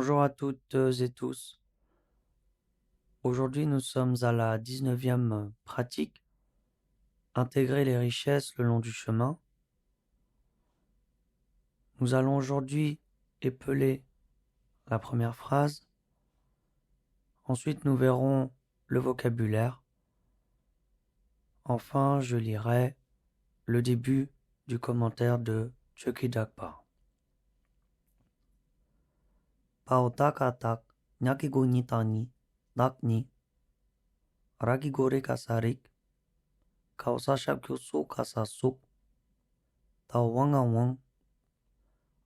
Bonjour à toutes et tous. Aujourd'hui, nous sommes à la 19e pratique, intégrer les richesses le long du chemin. Nous allons aujourd'hui épeler la première phrase. Ensuite, nous verrons le vocabulaire. Enfin, je lirai le début du commentaire de Chucky Dakpa. Paotakatak, nyakigo nitani, nakni, ragigore kasarik, kaosashakyoso kasasuk, tawangawang,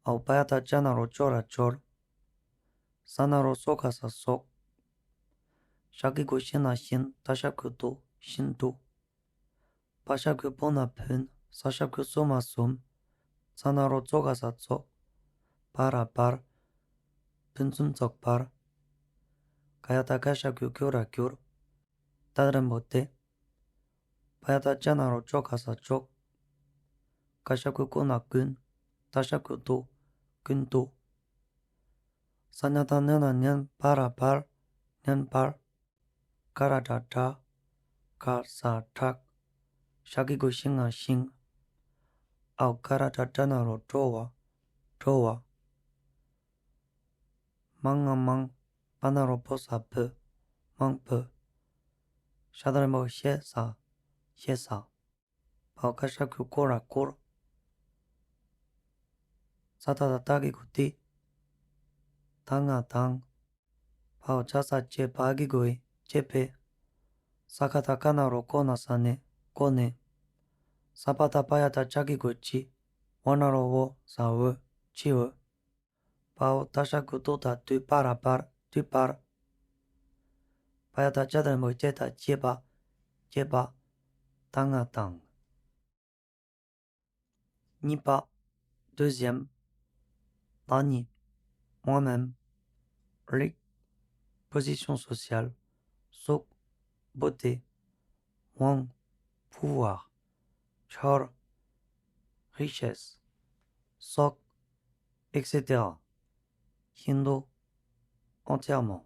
Aupayata chanaro chora chor, sanaro soka sa sok, shakiko shina shin, tashakyo shinto, pashakyo pona pen, sashakyo soma som, sanaro tsoka sa tsok, para par, pensum tsok par, kayata kashakyo kyora kyor, tadrembote, payata chanaro choka sa chok, kashakyo kona kun, tashakyo to, kunto, sanyata nena nyan para par, nyan par, karatata, ka sa tak, shakigo shinga shing, au karatatana ro towa, manga mang, panaro posa pe, mang pe, shadaremo shesa, pao kashaku kora kor, satatatagi kuti, tanga tang, pao chasa che pagigoi, chepe, sakatakana ro kona sane, kone, sapata payata chakigochi, wanaro wo sa we, chiwe, pao tashaku tota tu para par, tu par, payata chadremo cheta chepa, tanga tang. Nipa, deuxième, Dani, moi-même, Rik, position sociale, Sok, beauté, Wang, pouvoir, Chor, richesse, Sok, etc. Hindo, entièrement.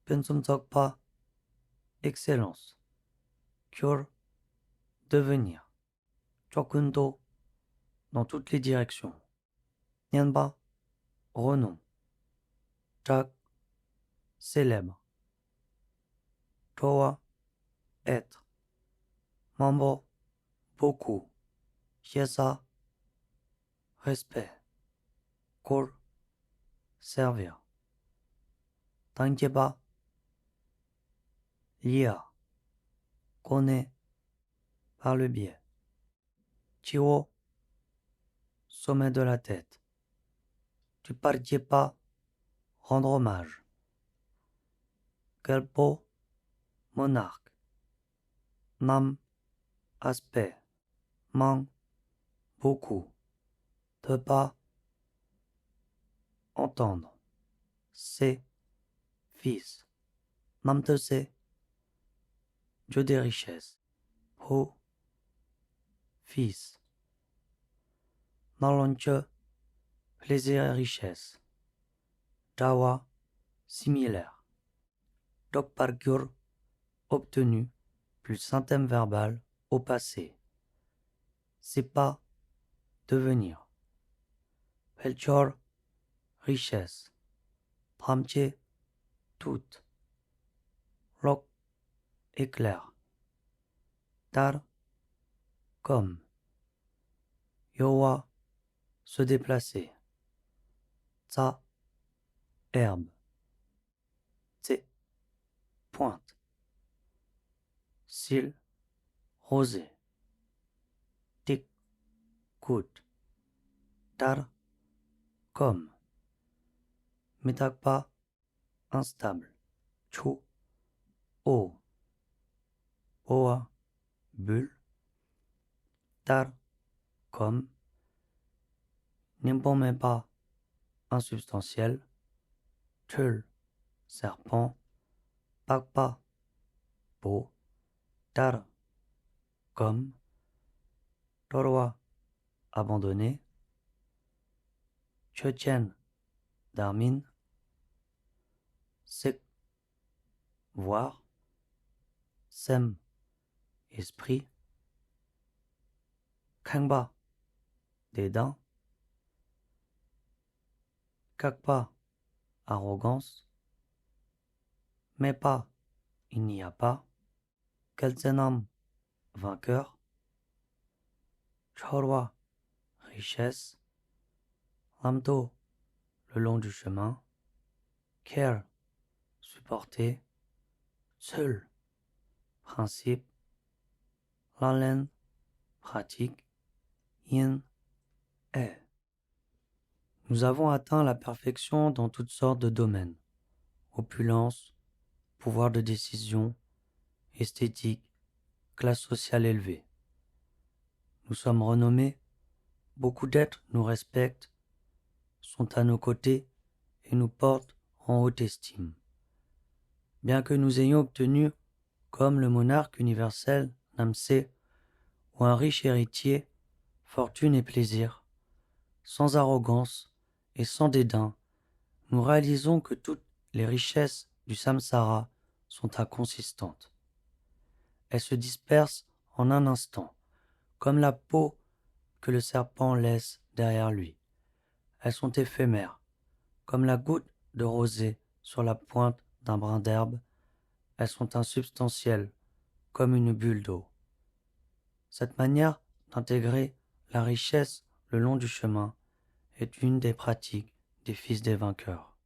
Pensum Tsokpa, excellence. Kyor, devenir. Chokundo, dans toutes les directions. Nyanba, renom. Chak, célèbre. Toa, être. Mambo, beaucoup. Chiesa, respect. Kor, servir. Tankeba, lia. Kone, par le biais. Chiwo, sommet de la tête. Tu partiais pas, rendre hommage. Gelpo, monarque. Nam, aspect. Mang, beaucoup. Peut pas, entendre. C'est, fils. Nam te se, Dieu des richesses. Ho, fils. Nalonche, plaisir et richesse. Dawa, similaire. Dokpargur, obtenu, plus synthème verbal, au passé. C'est pas, devenir. Pelchor, richesse. Pramche, toute. Lok, éclair. Tar, comme. Yowa, se déplacer. Tsa, herbe. Tse, pointe. Cils, rosé. Tic, goutte. Tar, comme. Mitakpa, instable. Chou, eau. Oa, bulle. Tar, comme. Nimpomeba, insubstantiel. Tul, serpent. Pakpa, peau. Tar, comme. Torwa, abandonné. Chechen, Darmin, Sek, voir, Sem, esprit, Kangba, dédain, Kakpa, arrogance, mais pas, il n'y a pas, Keltsenam, vainqueur, Chorwa, richesse, Lamto, le long du chemin, Care, supporter, seul, principe, Lalen, pratique, Yin, est. Nous avons atteint la perfection dans toutes sortes de domaines. Opulence, pouvoir de décision, esthétique, classe sociale élevée. Nous sommes renommés, beaucoup d'êtres nous respectent, sont à nos côtés et nous portent en haute estime. Bien que nous ayons obtenu, comme le monarque universel Namsé, ou un riche héritier, fortune et plaisir, sans arrogance et sans dédain, nous réalisons que toutes les richesses du samsara sont inconsistantes. Elles se dispersent en un instant, comme la peau que le serpent laisse derrière lui. Elles sont éphémères, comme la goutte de rosée sur la pointe d'un brin d'herbe. Elles sont insubstantielles, comme une bulle d'eau. Cette manière d'intégrer la richesse le long du chemin est une des pratiques des fils des vainqueurs.